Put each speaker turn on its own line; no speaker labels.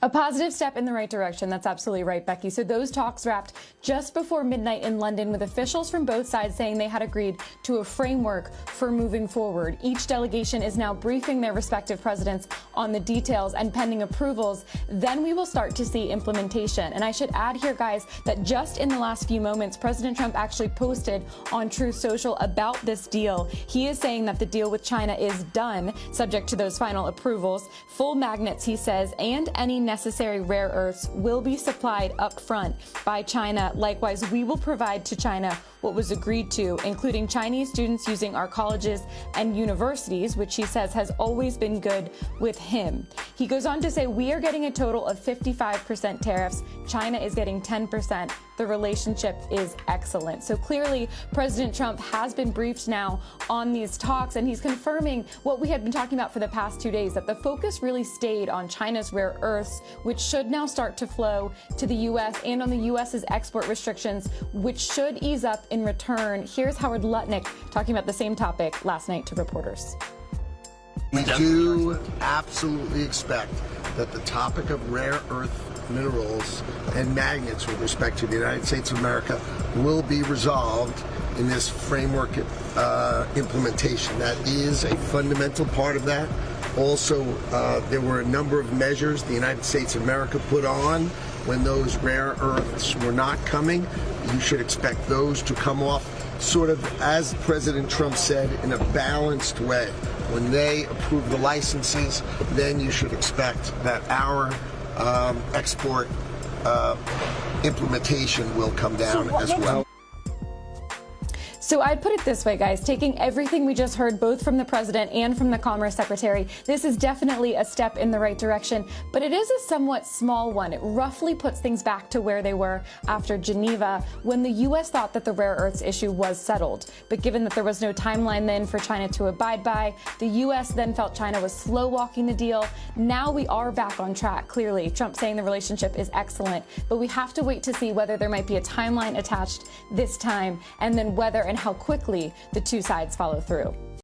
A positive step in the right direction. That's absolutely right, Becky. So those talks wrapped just before midnight in London, with officials from both sides saying they had agreed to a framework for moving forward. Each delegation is now briefing their respective presidents on the details, and pending approvals, then we will start to see implementation. And I should add here, guys, that just in the last few moments, President Trump actually posted on Truth Social about this deal. He is saying that the deal with China is done, subject to those final approvals. Full magnets, he says, and any necessary rare earths will be supplied up front by China. Likewise, we will provide to China what was agreed to, including Chinese students using our colleges and universities, which he says has always been good with him. He goes on to say, we are getting a total of 55% tariffs. China is getting 10%. The relationship is excellent. So clearly, President Trump has been briefed now on these talks, and he's confirming what we had been talking about for the past 2 days, that the focus really stayed on China's rare earths, which should now start to flow to the U.S., and on the U.S.'s export restrictions, which should ease up in return. Here's Howard Lutnick talking about the same topic last night to reporters.
We do absolutely expect that the topic of rare earth minerals and magnets with respect to the United States of America will be resolved in this framework implementation. That is a fundamental part of that. Also, there were a number of measures the United States of America put on when those rare earths were not coming. You should expect those to come off sort of, as President Trump said, in a balanced way. When they approve the licenses, then you should expect that our export implementation will come down as well.
So I'd put it this way, guys, taking everything we just heard, both from the president and from the Commerce Secretary, this is definitely a step in the right direction, but it is a somewhat small one. It roughly puts things back to where they were after Geneva, when the U.S. thought that the rare earths issue was settled. But given that there was no timeline then for China to abide by, the U.S. then felt China was slow-walking the deal. Now we are back on track, clearly. Trump saying the relationship is excellent, but we have to wait to see whether there might be a timeline attached this time, and then whether and how quickly the two sides follow through.